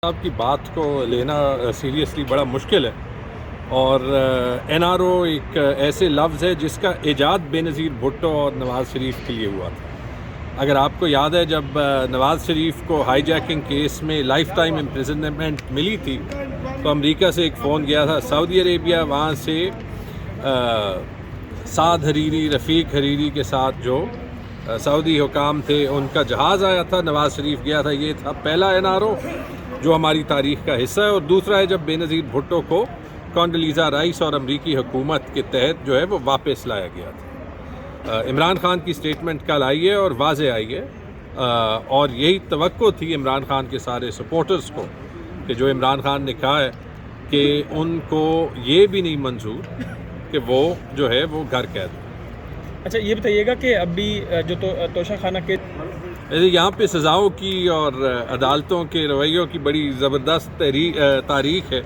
صاحب کی بات کو لینا سیریسلی بڑا مشکل ہے، اور این آر او ایک ایسے لفظ ہے جس کا ایجاد بے نظیر بھٹو اور نواز شریف کے لیے ہوا تھا۔ اگر آپ کو یاد ہے، جب نواز شریف کو ہائی جیکنگ کیس میں لائف ٹائم امپریزنمنٹ ملی تھی تو امریکہ سے ایک فون گیا تھا، سعودی عربیہ وہاں سے سعد حریری، رفیق حریری کے ساتھ جو سعودی حکام تھے ان کا جہاز آیا تھا، نواز شریف گیا تھا۔ یہ تھا پہلا این آر او جو ہماری تاریخ کا حصہ ہے، اور دوسرا ہے جب بے نظیر بھٹو کو کونڈلیزا رائس اور امریکی حکومت کے تحت جو ہے وہ واپس لایا گیا تھا۔ عمران خان کی سٹیٹمنٹ کل آئی ہے اور واضح آئی ہے، اور یہی توقع تھی عمران خان کے سارے سپورٹرز کو کہ جو عمران خان نے کہا ہے کہ ان کو یہ بھی نہیں منظور کہ وہ جو ہے وہ گھر قید ہو۔ اچھا، یہ بتائیے گا کہ ابھی جو توشہ خانہ کے یہاں پہ سزاؤں کی اور عدالتوں کے رویوں کی بڑی زبردست تاریخ ہے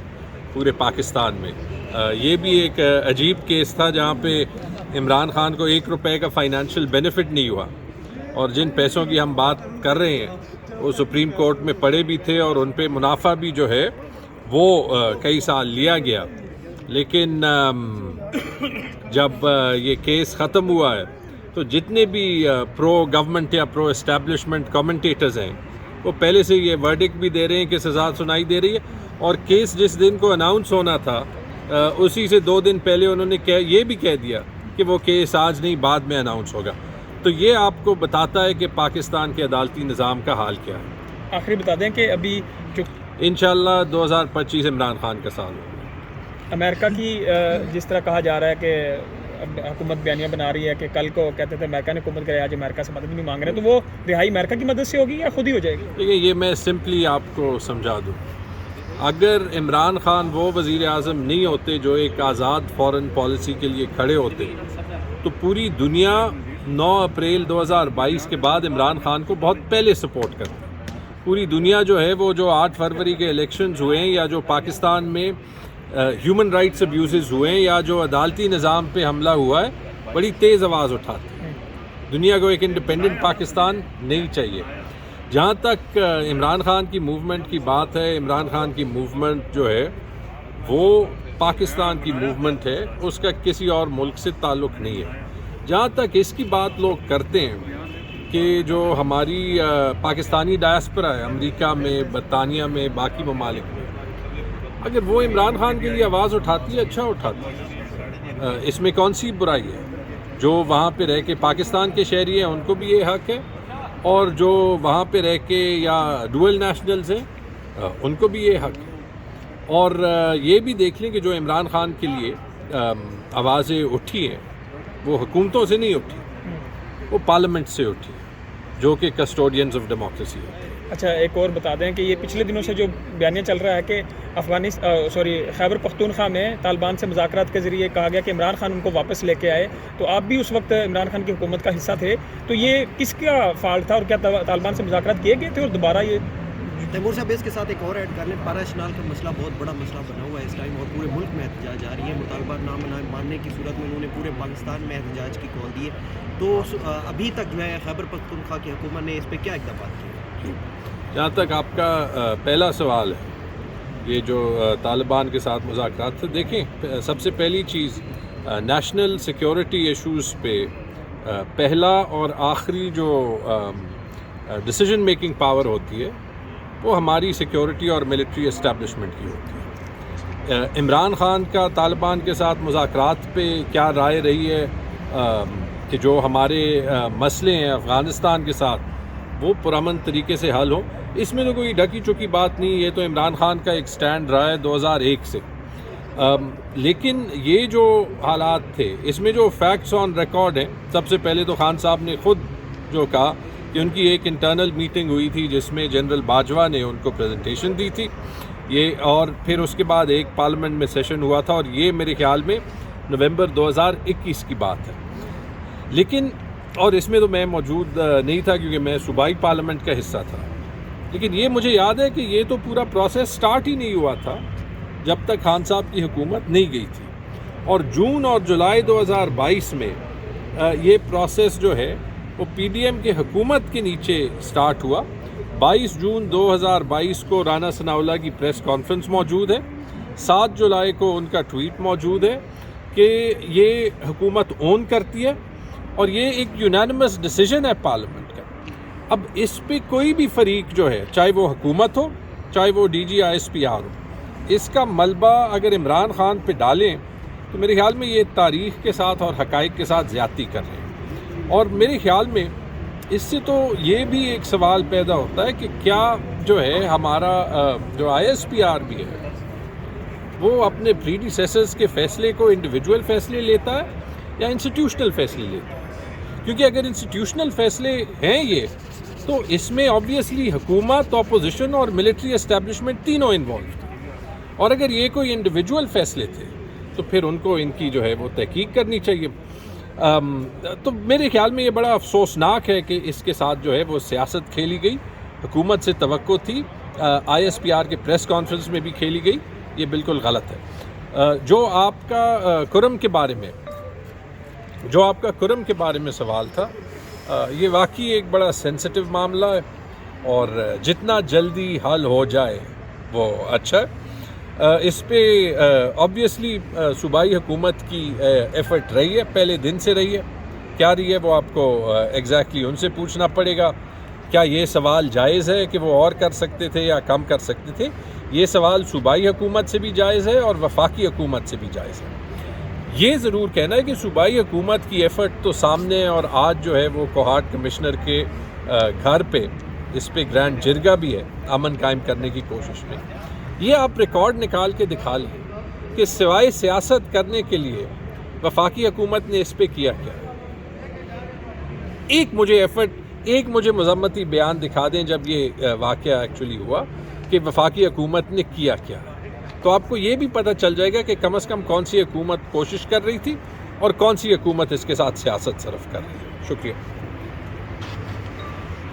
پورے پاکستان میں۔ یہ بھی ایک عجیب کیس تھا جہاں پہ عمران خان کو 1 روپے کا فائنینشیل بینیفٹ نہیں ہوا، اور جن پیسوں کی ہم بات کر رہے ہیں وہ سپریم کورٹ میں پڑے بھی تھے، اور ان پہ منافع بھی جو ہے وہ کئی سال لیا گیا۔ لیکن جب یہ کیس ختم ہوا ہے تو جتنے بھی پرو گورنمنٹ یا پرو اسٹیبلشمنٹ کمنٹیٹرز ہیں وہ پہلے سے یہ ورڈکٹ بھی دے رہے ہیں کہ سزا سنائی دے رہی ہے، اور کیس جس دن کو اناؤنس ہونا تھا اسی سے 2 دن پہلے انہوں نے یہ بھی کہہ دیا کہ وہ کیس آج نہیں بعد میں اناؤنس ہوگا۔ تو یہ آپ کو بتاتا ہے کہ پاکستان کے عدالتی نظام کا حال کیا ہے۔ آخری بتا دیں کہ ابھی جو انشاءاللہ 2025 عمران خان کا سال ہوگا۔ امریکہ کی جس طرح کہا جا رہا ہے کہ حکومت بیانیہ بنا رہی ہے کہ کل کو کہتے تھے امریکہ نے حکومت کرائی، آج امریکہ سے مدد نہیں مانگ رہے، تو وہ رہائی امریکہ کی مدد سے ہوگی یا خود ہی ہو جائے گی؟ دیکھیے، یہ میں سمپلی آپ کو سمجھا دوں، اگر عمران خان وہ وزیر اعظم نہیں ہوتے جو ایک آزاد فارن پالیسی کے لیے کھڑے ہوتے تو پوری دنیا 9 اپریل 2022 کے بعد عمران خان کو بہت پہلے سپورٹ کرتی۔ پوری دنیا جو ہے وہ جو 8 فروری کے الیکشنز ہوئے ہیں، یا جو پاکستان میں ہیومن رائٹس ابیوزز ہوئے ہیں، یا جو عدالتی نظام پہ حملہ ہوا ہے، بڑی تیز آواز اٹھاتی ہے۔ دنیا کو ایک انڈیپینڈنٹ پاکستان نہیں چاہیے۔ جہاں تک عمران خان کی موومنٹ کی بات ہے، عمران خان کی موومنٹ جو ہے وہ پاکستان کی موومنٹ ہے، اس کا کسی اور ملک سے تعلق نہیں ہے۔ جہاں تک اس کی بات لوگ کرتے ہیں کہ جو ہماری پاکستانی ڈائسپرا ہے امریکہ میں، برطانیہ میں، باقی ممالک میں، اگر وہ عمران خان کے لیے آواز اٹھاتی ہے، اچھا اٹھاتی ہے، اس میں کون سی برائی ہے؟ جو وہاں پہ رہ کے پاکستان کے شہری ہیں ان کو بھی یہ حق ہے، اور جو وہاں پہ رہ کے یا ڈوئل نیشنلز ہیں ان کو بھی یہ حق ہے۔ اور یہ بھی دیکھ لیں کہ جو عمران خان کے لیے آوازیں اٹھی ہیں وہ حکومتوں سے نہیں اٹھی، وہ پارلیمنٹ سے اٹھی، جو کہ کسٹوڈینز آف ڈیموکریسی ہوتے ہیں۔ اچھا، ایک اور بتا دیں کہ یہ پچھلے دنوں سے جو بیانیہ چل رہا ہے کہ خیبر پختونخوا میں طالبان سے مذاکرات کے ذریعے کہا گیا کہ عمران خان ان کو واپس لے کے آئے، تو آپ بھی اس وقت عمران خان کی حکومت کا حصہ تھے، تو یہ کس کا فالٹ تھا، اور کیا طالبان سے مذاکرات کیے گئے تھے؟ اور دوبارہ یہ تیمور صاحب اس کے ساتھ ایک اور ایڈ کر لیں، پارا شنال کا مسئلہ بہت بڑا مسئلہ بنا ہوا ہے اس ٹائم، اور پورے ملک میں احتجاج جاری ہے۔ مطالبہ نہ ماننے کی صورت میں انہوں نے پورے پاکستان میں احتجاج کی کال دی ہے، تو ابھی تک جو ہے خیبر پختونخوا کی حکومت نے اس پہ کیا اقدامات کیے؟ جہاں تک آپ کا پہلا سوال ہے، یہ جو طالبان کے ساتھ مذاکرات تھے، دیکھیں سب سے پہلی چیز نیشنل سیکیورٹی ایشوز پہ پہلا اور آخری جو ڈیسیجن میکنگ پاور ہوتی ہے وہ ہماری سیکیورٹی اور ملٹری اسٹیبلشمنٹ کی ہوتی ہے۔ عمران خان کا طالبان کے ساتھ مذاکرات پہ کیا رائے رہی ہے کہ جو ہمارے مسئلے ہیں افغانستان کے ساتھ وہ پرامن طریقے سے حل ہوں، اس میں تو کوئی ڈھکی چکی بات نہیں، یہ تو عمران خان کا ایک سٹینڈ رہا ہے 2001 سے۔ لیکن یہ جو حالات تھے اس میں جو فیکٹس آن ریکارڈ ہیں، سب سے پہلے تو خان صاحب نے خود جو کہا کہ ان کی ایک انٹرنل میٹنگ ہوئی تھی جس میں جنرل باجوہ نے ان کو پریزنٹیشن دی تھی، اور پھر اس کے بعد ایک پارلیمنٹ میں سیشن ہوا تھا، اور یہ میرے خیال میں نومبر 2021 کی بات ہے۔ لیکن اور اس میں تو میں موجود نہیں تھا کیونکہ میں صوبائی پارلیمنٹ کا حصہ تھا، لیکن یہ مجھے یاد ہے کہ یہ تو پورا پروسیس سٹارٹ ہی نہیں ہوا تھا جب تک خان صاحب کی حکومت نہیں گئی تھی، اور جون اور جولائی 2022 میں یہ پروسیس جو ہے وہ پی ڈی ایم کی حکومت کے نیچے سٹارٹ ہوا، 22 جون 2022 کو رانا ثناءاللہ کی پریس کانفرنس موجود ہے. 7 جولائی کو ان کا ٹویٹ موجود ہے کہ یہ حکومت اون کرتی ہے اور یہ ایک یونانیمس ڈیسیجن ہے پارلیمنٹ کا. اب اس پہ کوئی بھی فریق جو ہے، چاہے وہ حکومت ہو چاہے وہ DGISPR ہو، اس کا ملبہ اگر عمران خان پہ ڈالیں تو میرے خیال میں یہ تاریخ کے ساتھ اور حقائق کے ساتھ زیادتی کر رہے ہیں. اور میرے خیال میں اس سے تو یہ بھی ایک سوال پیدا ہوتا ہے کہ کیا جو ہے ہمارا جو ISPR بھی ہے وہ اپنے پریڈیسیسرز کے فیصلے کو انڈیویجول فیصلے لیتا ہے یا انسٹیٹیوشنل فیصلے لیتا ہے؟ کیونکہ اگر انسٹیٹیوشنل فیصلے ہیں یہ تو اس میں آبویسلی حکومت، اپوزیشن اور ملٹری اسٹیبلشمنٹ تینوں انوالو تھے. اور اگر یہ کوئی انڈیویجول فیصلے تھے تو پھر ان کو ان کی جو ہے وہ تحقیق کرنی چاہیے. تو میرے خیال میں یہ بڑا افسوسناک ہے کہ اس کے ساتھ جو ہے وہ سیاست کھیلی گئی. حکومت سے توقع تھی، ISPR کے پریس کانفرنس میں بھی کھیلی گئی. یہ بالکل غلط ہے. جو آپ کا کرم کے بارے میں سوال تھا، یہ واقعی ایک بڑا سینسٹیو معاملہ ہے اور جتنا جلدی حل ہو جائے وہ اچھا ہے. اس پہ آبویسلی صوبائی حکومت کی ایفرٹ رہی ہے، پہلے دن سے رہی ہے. کیا رہی ہے وہ آپ کو ایگزیکٹلی ان سے پوچھنا پڑے گا. کیا یہ سوال جائز ہے کہ وہ اور کر سکتے تھے یا کم کر سکتے تھے؟ یہ سوال صوبائی حکومت سے بھی جائز ہے اور وفاقی حکومت سے بھی جائز ہے. یہ ضرور کہنا ہے کہ صوبائی حکومت کی ایفرٹ تو سامنے ہے، اور آج جو ہے وہ کوہاٹ کمشنر کے گھر پہ اس پہ گرینڈ جرگہ بھی ہے امن قائم کرنے کی کوشش میں. یہ آپ ریکارڈ نکال کے دکھا لیں کہ سوائے سیاست کرنے کے لیے وفاقی حکومت نے اس پہ کیا کیا. ایک مجھے مذمتی بیان دکھا دیں جب یہ واقعہ ایکچولی ہوا کہ وفاقی حکومت نے کیا کیا، تو آپ کو یہ بھی پتہ چل جائے گا کہ کم از کم کون سی حکومت کوشش کر رہی تھی اور کون سی حکومت اس کے ساتھ سیاست صرف کر رہی ہے. شکریہ.